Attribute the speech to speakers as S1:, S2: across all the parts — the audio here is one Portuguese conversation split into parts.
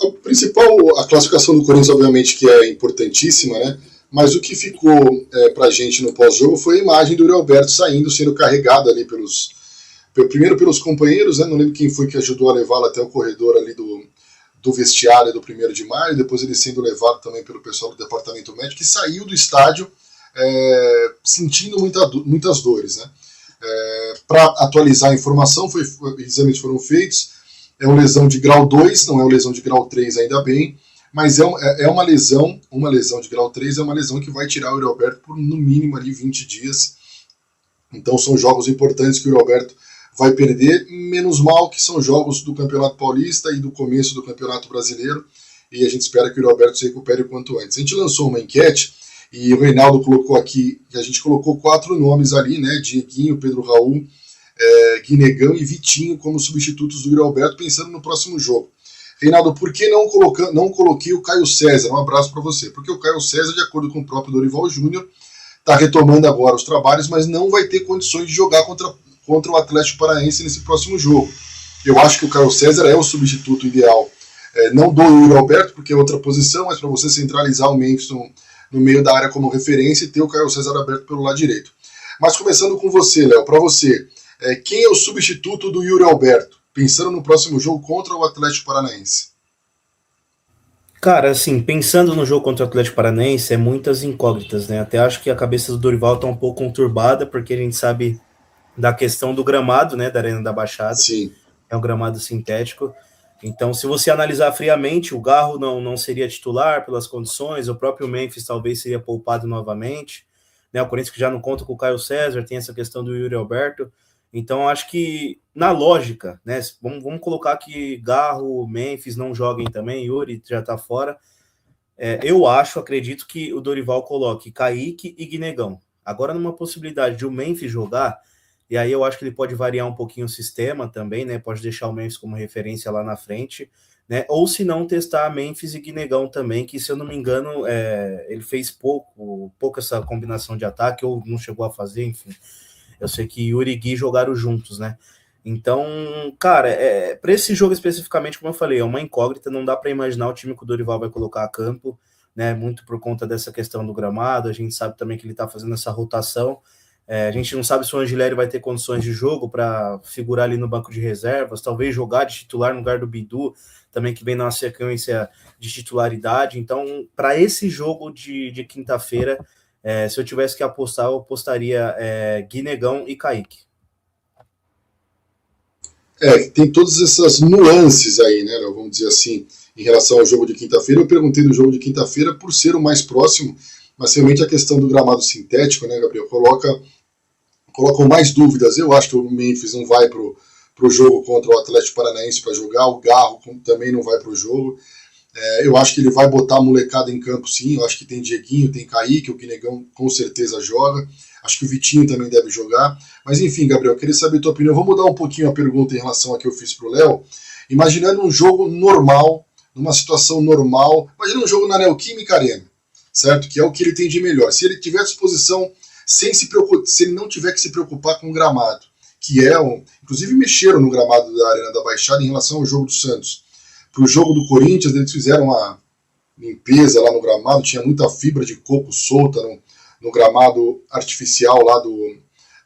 S1: O principal, a classificação do Corinthians, obviamente, que é importantíssima, né? Mas o que ficou pra gente no pós-jogo foi a imagem do Yuri Alberto saindo, sendo carregado ali primeiro pelos companheiros, né? Não lembro quem foi que ajudou a levá-lo até o corredor ali do vestiário do 1º de maio, depois ele sendo levado também pelo pessoal do departamento médico, que saiu do estádio sentindo muitas dores, né? Para atualizar a informação, exames foram feitos, é uma lesão de grau 2, não é uma lesão de grau 3 ainda bem, mas é uma lesão de grau 3, é uma lesão que vai tirar o Yuri Alberto por no mínimo ali 20 dias, então são jogos importantes que o Yuri Alberto vai perder, menos mal que são jogos do Campeonato Paulista e do começo do Campeonato Brasileiro, e a gente espera que o Yuri Alberto se recupere o quanto antes. A gente lançou uma enquete, e o Reinaldo colocou aqui, que a gente colocou 4 nomes ali, né, Dieguinho, Pedro Raul, Guinegão e Vitinho como substitutos do Yuri Alberto, pensando no próximo jogo. Reinaldo, por que não coloquei o Caio César? Um abraço para você. Porque o Caio César, de acordo com o próprio Dorival Júnior, está retomando agora os trabalhos, mas não vai ter condições de jogar contra o Atlético Paranaense nesse próximo jogo. Eu acho que o Caio César é o substituto ideal. Não do Yuri Alberto, porque é outra posição, mas para você centralizar o Memphis no meio da área como referência e ter o Caio César aberto pelo lado direito. Mas começando com você, Léo, para você, quem é o substituto do Yuri Alberto, pensando no próximo jogo contra o Atlético Paranaense?
S2: Cara, assim, pensando no jogo contra o Atlético Paranaense, muitas incógnitas, né? Até acho que a cabeça do Dorival tá um pouco conturbada, porque a gente sabe da questão do gramado, né, da Arena da Baixada.
S1: Sim.
S2: É um gramado sintético. Então, se você analisar friamente, o Garro não seria titular pelas condições, o próprio Memphis talvez seria poupado novamente, né? O Corinthians que já não conta com o Caio César, tem essa questão do Yuri Alberto. Então, acho que, na lógica, né, vamos colocar que Garro, Memphis não joguem também, Yuri já está fora. Eu acredito que o Dorival coloque Kaique e Guinegão. Agora, numa possibilidade de o Memphis jogar, e aí eu acho que ele pode variar um pouquinho o sistema também, né? Pode deixar o Memphis como referência lá na frente, né? Ou se não, testar Memphis e Guinegão também, que se eu não me engano, ele fez pouco essa combinação de ataque, ou não chegou a fazer, enfim. Eu sei que Yuri e Gui jogaram juntos, né? Então, cara, para esse jogo especificamente, como eu falei, é uma incógnita, não dá para imaginar o time que o Dorival vai colocar a campo, né? Muito por conta dessa questão do gramado, a gente sabe também que ele tá fazendo essa rotação. A gente não sabe se o Angileri vai ter condições de jogo para figurar ali no banco de reservas, talvez jogar de titular no lugar do Bidu, também que vem numa sequência de titularidade. Então, para esse jogo de quinta-feira, se eu tivesse que apostar, eu apostaria Guinegão e Kaique.
S1: Tem todas essas nuances aí, né, vamos dizer assim, em relação ao jogo de quinta-feira. Eu perguntei do jogo de quinta-feira por ser o mais próximo, mas realmente a questão do gramado sintético, né, Gabriel, colocam mais dúvidas. Eu acho que o Memphis não vai pro jogo contra o Atlético Paranaense para jogar, o Garro também não vai pro jogo. Eu acho que ele vai botar a molecada em campo, sim. Eu acho que tem Dieguinho, tem Kaique, o Guinegão com certeza joga. Acho que o Vitinho também deve jogar. Mas enfim, Gabriel, eu queria saber a tua opinião. Vou mudar um pouquinho a pergunta em relação a que eu fiz pro Léo. Imaginando um jogo normal, numa situação normal, imagina um jogo na Neoquímica Arena, certo? Que é o que ele tem de melhor. Se ele tiver à disposição, se ele não tiver que se preocupar com o gramado, que inclusive mexeram no gramado da Arena da Baixada em relação ao jogo do Santos. Para o jogo do Corinthians, eles fizeram uma limpeza lá no gramado, tinha muita fibra de coco solta no gramado artificial lá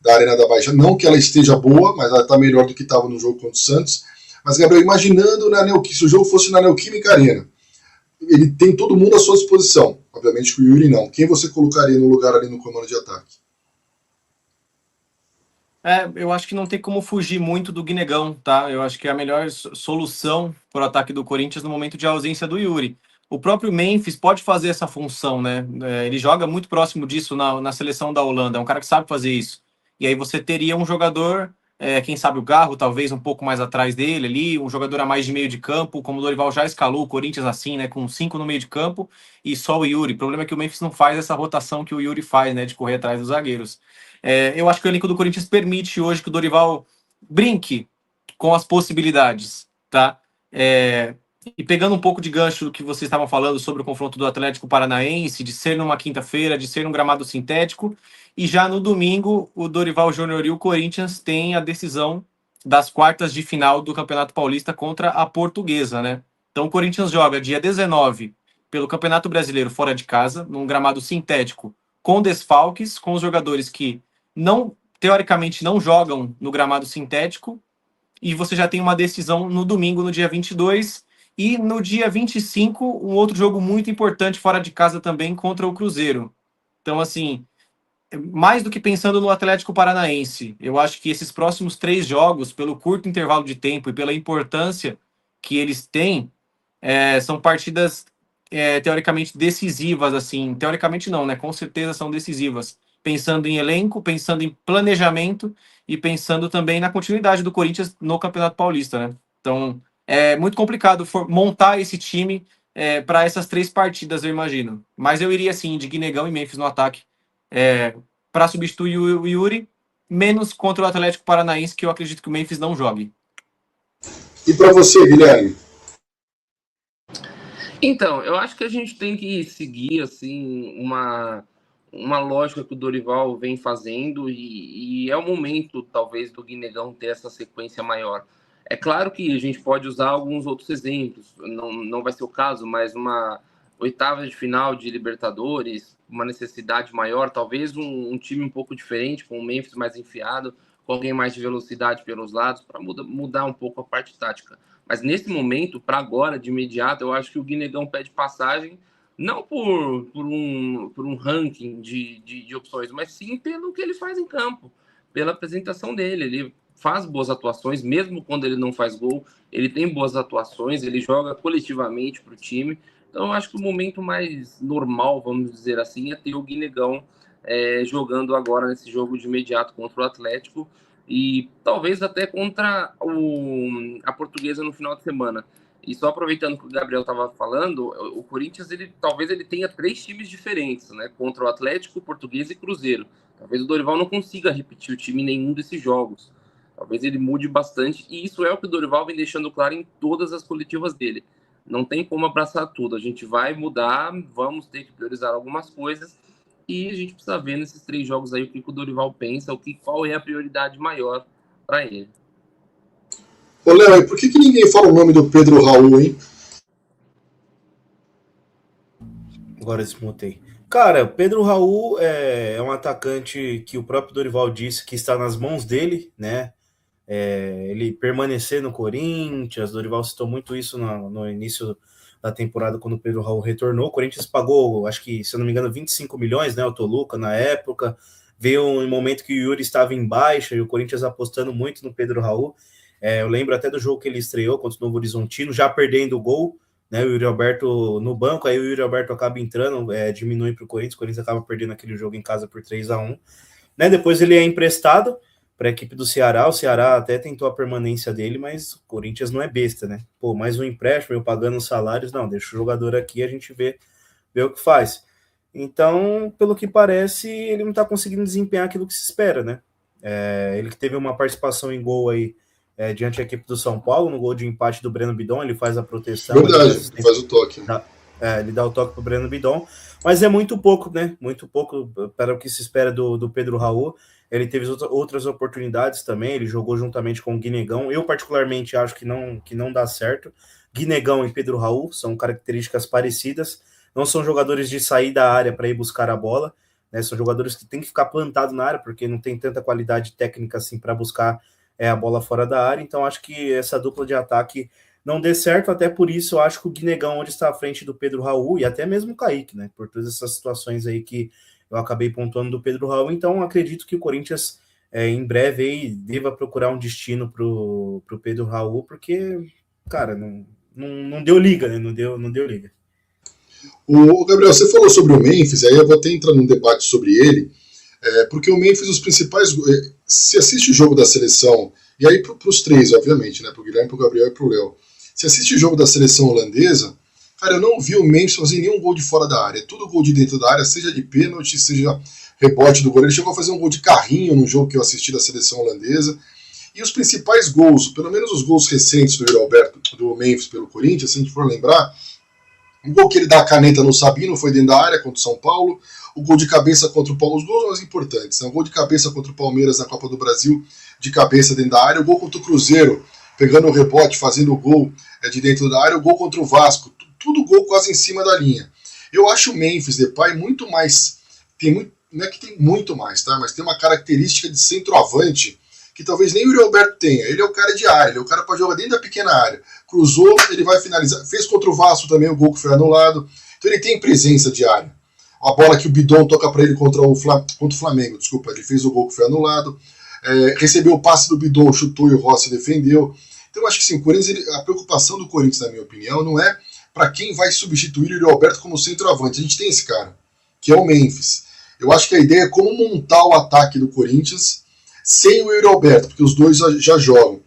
S1: da Arena da Baixada. Não que ela esteja boa, mas ela está melhor do que estava no jogo contra o Santos. Mas, Gabriel, imaginando se o jogo fosse na Neoquímica Arena, ele tem todo mundo à sua disposição. Obviamente que o Yuri não. Quem você colocaria no lugar ali no comando de ataque?
S3: Eu acho que não tem como fugir muito do Guinegão, tá? Eu acho que é a melhor solução para o ataque do Corinthians no momento de ausência do Yuri. O próprio Memphis pode fazer essa função, né? Ele joga muito próximo disso na seleção da Holanda. É um cara que sabe fazer isso. E aí você teria um jogador, quem sabe o Garro, talvez um pouco mais atrás dele ali, um jogador a mais de meio de campo, como o Dorival já escalou o Corinthians assim, né? Com 5 no meio de campo e só o Yuri. O problema é que o Memphis não faz essa rotação que o Yuri faz, né? De correr atrás dos zagueiros. Eu acho que o elenco do Corinthians permite hoje que o Dorival brinque com as possibilidades, tá? E pegando um pouco de gancho do que vocês estavam falando sobre o confronto do Atlético Paranaense, de ser numa quinta-feira, de ser num gramado sintético, e já no domingo o Dorival Júnior e o Corinthians têm a decisão das quartas de final do Campeonato Paulista contra a Portuguesa, né? Então o Corinthians joga dia 19 pelo Campeonato Brasileiro fora de casa, num gramado sintético, com desfalques, com os jogadores que teoricamente não jogam no gramado sintético, e você já tem uma decisão no domingo, no dia 22, e no dia 25, um outro jogo muito importante fora de casa também contra o Cruzeiro. Então, assim, mais do que pensando no Atlético Paranaense, eu acho que esses próximos 3 jogos, pelo curto intervalo de tempo e pela importância que eles têm, são partidas teoricamente decisivas, assim. Teoricamente não, né? Com certeza são decisivas. Pensando em elenco, pensando em planejamento e pensando também na continuidade do Corinthians no Campeonato Paulista, né? Então, é muito complicado montar esse time para essas 3 partidas, eu imagino. Mas eu iria, assim, de Guinegão e Memphis no ataque, para substituir o Yuri, menos contra o Atlético Paranaense, que eu acredito que o Memphis não jogue.
S1: E para você, Guilherme?
S4: Então, eu acho que a gente tem que seguir assim uma lógica que o Dorival vem fazendo e é o momento, talvez, do Guinegão ter essa sequência maior. É claro que a gente pode usar alguns outros exemplos, não vai ser o caso, mas uma oitava de final de Libertadores, uma necessidade maior, talvez um time um pouco diferente, com o Memphis mais enfiado, com alguém mais de velocidade pelos lados, para mudar um pouco a parte tática. Mas nesse momento, para agora, de imediato, eu acho que o Guinegão pede passagem, não por um ranking de opções, mas sim pelo que ele faz em campo, pela apresentação dele. Ele faz boas atuações, mesmo quando ele não faz gol, ele tem boas atuações, ele joga coletivamente para o time. Então, eu acho que o momento mais normal, vamos dizer assim, é ter o Guinegão jogando agora nesse jogo de imediato contra o Atlético e talvez até contra a Portuguesa no final de semana. E só aproveitando o que o Gabriel estava falando, o Corinthians talvez ele tenha 3 times diferentes, né? Contra o Atlético, Portuguesa e Cruzeiro. Talvez o Dorival não consiga repetir o time em nenhum desses jogos. Talvez ele mude bastante, e isso é o que o Dorival vem deixando claro em todas as coletivas dele. Não tem como abraçar tudo, a gente vai mudar, vamos ter que priorizar algumas coisas, e a gente precisa ver nesses 3 jogos aí o que o Dorival pensa, qual é a prioridade maior para ele.
S1: Ô, Léo, e por que ninguém fala o nome do Pedro Raul, hein?
S2: Agora desmontei. Cara, Pedro Raul é um atacante que o próprio Dorival disse que está nas mãos dele, né? Ele permanecer no Corinthians, Dorival citou muito isso no início da temporada, quando o Pedro Raul retornou. O Corinthians pagou, acho que, se eu não me engano, 25 milhões, né, o Toluca, na época. Veio um momento que o Yuri estava em baixa e o Corinthians apostando muito no Pedro Raul. Eu lembro até do jogo que ele estreou contra o Novo Horizontino, já perdendo o gol, né, o Yuri Alberto no banco, aí o Yuri Alberto acaba entrando, diminui para o Corinthians acaba perdendo aquele jogo em casa por 3-1. Né, depois ele é emprestado para a equipe do Ceará, o Ceará até tentou a permanência dele, mas o Corinthians não é besta, né? Pô, mais um empréstimo, eu pagando os salários, não, deixa o jogador aqui, a gente vê o que faz. Então, pelo que parece, ele não está conseguindo desempenhar aquilo que se espera, né? Ele que teve uma participação em gol aí, diante da equipe do São Paulo, no gol de empate do Breno Bidon, ele faz a proteção.
S1: Verdade, ele faz o toque.
S2: Ele dá o toque pro Breno Bidon, mas é muito pouco, né? Muito pouco para o que se espera do Pedro Raul. Ele teve outras oportunidades também, ele jogou juntamente com o Guinegão. Eu, particularmente, acho que não dá certo. Guinegão e Pedro Raul são características parecidas, não são jogadores de sair da área para ir buscar a bola, né? São jogadores que têm que ficar plantados na área, porque não tem tanta qualidade técnica assim para buscar a bola fora da área. Então, acho que essa dupla de ataque não dê certo, até por isso eu acho que o Guinegão onde está à frente do Pedro Raul, e até mesmo o Kaique, né? Por todas essas situações aí que eu acabei pontuando do Pedro Raul. Então, acredito que o Corinthians, em breve, aí, deva procurar um destino pro Pedro Raul, porque, cara, não deu liga, né? Não deu liga.
S1: O Gabriel, você falou sobre o Memphis, aí eu vou até entrar num debate sobre ele, porque o Memphis, os principais... Se assiste o jogo da seleção, e aí para os 3, obviamente, né? Pro Guilherme, pro Gabriel e pro Léo. Se assiste o jogo da seleção holandesa, cara, eu não vi o Memphis fazer nenhum gol de fora da área. É tudo gol de dentro da área, seja de pênalti, seja rebote do goleiro. Ele chegou a fazer um gol de carrinho no jogo que eu assisti da seleção holandesa. E os principais gols, pelo menos os gols recentes do Yuri Alberto, do Memphis pelo Corinthians, se a gente for lembrar, o gol que ele dá a caneta no Sabino foi dentro da área contra o São Paulo. O gol de cabeça contra o Paulo, os gols mais importantes, né? O gol de cabeça contra o Palmeiras na Copa do Brasil, de cabeça dentro da área. O gol contra o Cruzeiro, pegando o rebote, fazendo o gol de dentro da área, o gol contra o Vasco, tudo gol quase em cima da linha. Eu acho o Memphis Depay muito mais, não é que tem muito mais, tá? Mas tem uma característica de centroavante que talvez nem o Yuri Alberto tenha. Ele é o cara de área, ele é o cara para jogar dentro da pequena área. Cruzou, ele vai finalizar. Fez contra o Vasco também o gol que foi anulado. Então ele tem presença de área. A bola que o Bidon toca para ele contra o Flamengo, desculpa, ele fez o gol que foi anulado. Recebeu o passe do Bidon, chutou e o Rossi defendeu. Então eu acho que sim, o Corinthians, a preocupação do Corinthians, na minha opinião, não é para quem vai substituir o Yuri Alberto como centroavante. A gente tem esse cara, que é o Memphis. Eu acho que a ideia é como montar o ataque do Corinthians sem o Yuri Alberto, porque os dois já jogam.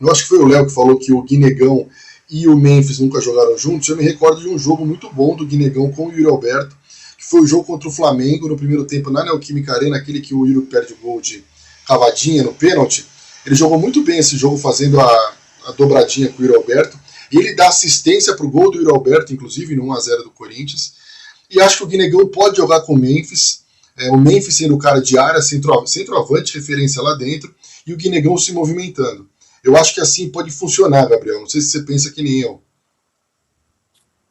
S1: Eu acho que foi o Léo que falou que o Guinegão e o Memphis nunca jogaram juntos. Eu me recordo de um jogo muito bom do Guinegão com o Yuri Alberto, que foi o jogo contra o Flamengo no primeiro tempo na Neoquímica Arena, aquele que o Yuri perde o gol de cavadinha no pênalti. Ele jogou muito bem esse jogo, fazendo a dobradinha com o Yuri Alberto. E ele dá assistência para o gol do Yuri Alberto, inclusive, no 1-0 do Corinthians. E acho que o Guinegão pode jogar com o Memphis. O Memphis sendo o cara de área, centroavante, referência lá dentro, e o Guinegão se movimentando. Eu acho que assim pode funcionar, Gabriel. Não sei se você pensa que nem eu.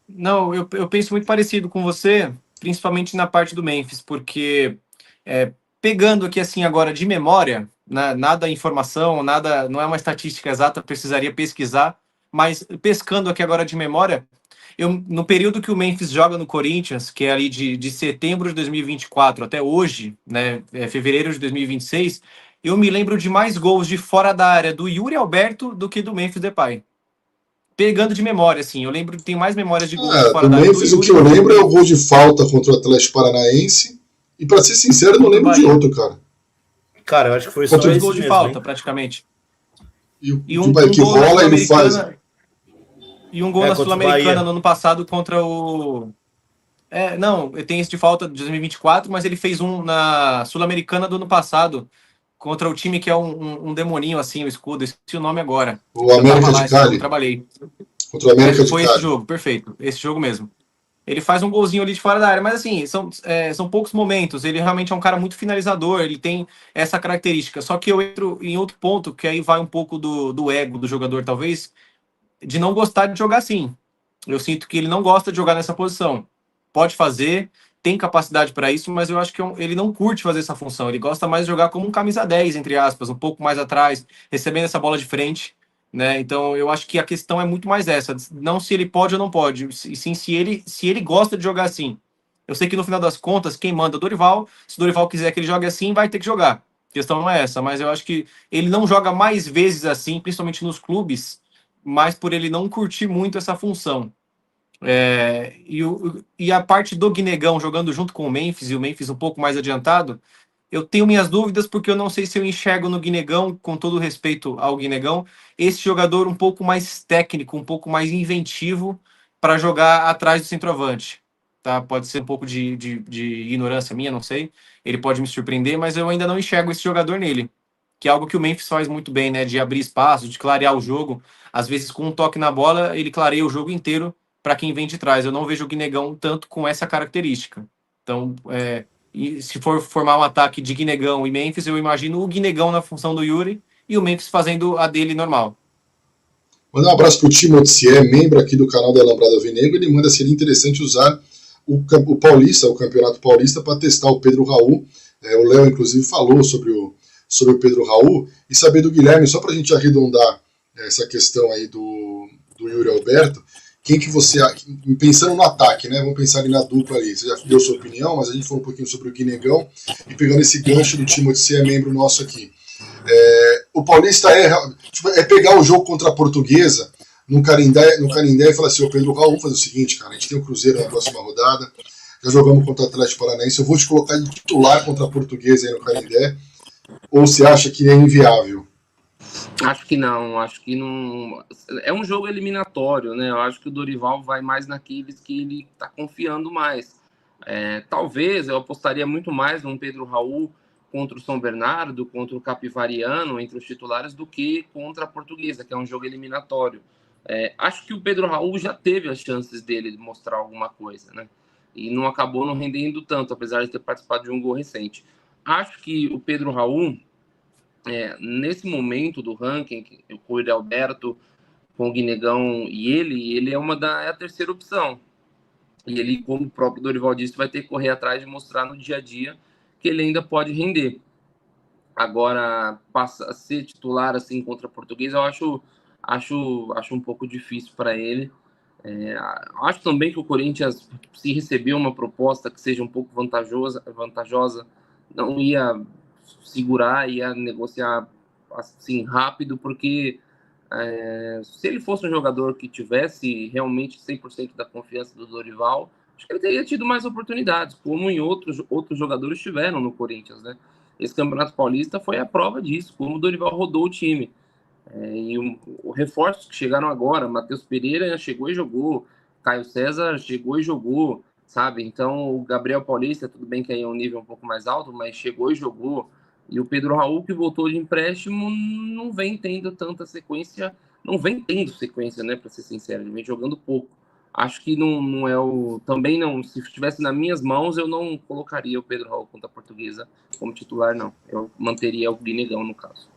S3: Não, eu penso muito parecido com você, principalmente na parte do Memphis, porque pegando aqui assim agora de memória, né, nada informação, nada, não é uma estatística exata, precisaria pesquisar, mas pescando aqui agora de memória, no período que o Memphis joga no Corinthians, que é ali de setembro de 2024 até hoje, né, fevereiro de 2026, eu me lembro de mais gols de fora da área do Yuri Alberto do que do Memphis Depay. Pegando de memória, assim, eu lembro que tem mais memórias de gols de fora
S1: do
S3: da área.
S1: Memphis, o que eu lembro é o gol de falta contra o Atlético Paranaense, e pra ser sincero, eu não lembro de outro, cara.
S2: Cara, eu acho que foi só
S3: dois
S2: esse
S3: gols de
S2: mesmo,
S3: falta,
S2: hein?
S3: praticamente.
S1: E um que rola ele faz.
S3: E um gol na Sul-Americana no ano passado contra o... não, tem esse de falta de 2024, mas ele fez um na Sul-Americana do ano passado, contra o time que é um demoninho, assim, o escudo, esqueci o nome agora.
S1: O América de Cali.
S3: Eu trabalhei.
S1: Contra o América de
S3: Cali. Foi esse jogo, perfeito. Esse jogo mesmo. Ele faz um golzinho ali de fora da área, mas assim, são poucos momentos. Ele realmente é um cara muito finalizador, ele tem essa característica. Só que eu entro em outro ponto, que aí vai um pouco do ego do jogador, talvez, de não gostar de jogar assim. Eu sinto que ele não gosta de jogar nessa posição. Pode fazer, tem capacidade para isso, mas eu acho que ele não curte fazer essa função. Ele gosta mais de jogar como um camisa 10, entre aspas, um pouco mais atrás, recebendo essa bola de frente, né? Então eu acho que a questão é muito mais essa, não se ele pode ou não pode, e sim se ele gosta de jogar assim. Eu sei que no final das contas, quem manda é o Dorival. Se o Dorival quiser que ele jogue assim, vai ter que jogar. A questão não é essa, mas eu acho que ele não joga mais vezes assim, principalmente nos clubes, mas por ele não curtir muito essa função. E a parte do Guinegão jogando junto com o Memphis, e o Memphis um pouco mais adiantado, eu tenho minhas dúvidas, porque eu não sei se eu enxergo no Guinegão, com todo respeito ao Guinegão, esse jogador um pouco mais técnico, um pouco mais inventivo para jogar atrás do centroavante. Tá? Pode ser um pouco de ignorância minha, não sei. Ele pode me surpreender, mas eu ainda não enxergo esse jogador nele, que é algo que o Memphis faz muito bem, né? De abrir espaço, de clarear o jogo. Às vezes, com um toque na bola, ele clareia o jogo inteiro para quem vem de trás. Eu não vejo o Guinegão tanto com essa característica. Então, e se for formar um ataque de Guinegão e Memphis, eu imagino o Guinegão na função do Yuri e o Memphis fazendo a dele normal.
S1: Mandar um abraço para o Timothy, membro aqui do canal da Alambrada Alvinegro. Ele manda seria interessante usar o Paulista, o Campeonato Paulista, para testar o Pedro Raul. O Léo, inclusive, falou sobre o Pedro Raul. E saber do Guilherme, só para a gente arredondar essa questão aí do Yuri Alberto, quem que você... Pensando no ataque, né? Vamos pensar ali na dupla ali. Você já deu sua opinião, mas a gente falou um pouquinho sobre o Guinegão. E pegando esse gancho do Timothy, membro nosso aqui. O Paulista é pegar o jogo contra a Portuguesa no Canindé e falar assim: ô Pedro Raul, vamos fazer o seguinte, cara, a gente tem o Cruzeiro na próxima rodada, já jogamos contra o Atlético Paranaense, eu vou te colocar de titular contra a Portuguesa aí no Canindé, ou você acha que é inviável?
S4: Acho que não. É um jogo eliminatório, né? Eu acho que o Dorival vai mais naqueles que ele tá confiando mais. Talvez eu apostaria muito mais num Pedro Raul contra o São Bernardo, contra o Capivariano, entre os titulares, do que contra a Portuguesa, que é um jogo eliminatório. Acho que o Pedro Raul já teve as chances dele de mostrar alguma coisa, né? E não acabou não rendendo tanto, apesar de ter participado de um gol recente. Acho que o Pedro Raul nesse momento do ranking, com o Yuri Alberto, com o Guinegão e ele é a terceira opção. E ele, como o próprio Dorival disse, vai ter que correr atrás de mostrar no dia a dia que ele ainda pode render. Agora, passa a ser titular assim contra a Portuguesa, eu acho um pouco difícil para ele. Acho também que o Corinthians, se receber uma proposta que seja um pouco vantajosa, não ia segurar, ia negociar assim rápido, porque se ele fosse um jogador que tivesse realmente 100% da confiança do Dorival, acho que ele teria tido mais oportunidades, como em outros jogadores tiveram no Corinthians, né? Esse Campeonato Paulista foi a prova disso, como o Dorival rodou o time. E os reforços que chegaram agora, Matheus Pereira chegou e jogou, Caio César chegou e jogou, sabe? Então, o Gabriel Paulista, tudo bem que aí é um nível um pouco mais alto, mas chegou e jogou. E o Pedro Raul, que voltou de empréstimo, não vem tendo tanta sequência, né, para ser sincero, ele vem jogando pouco. Acho que não é o... Também não, se estivesse nas minhas mãos, eu não colocaria o Pedro Raul contra a Portuguesa como titular, não. Eu manteria o Guinegão, no caso.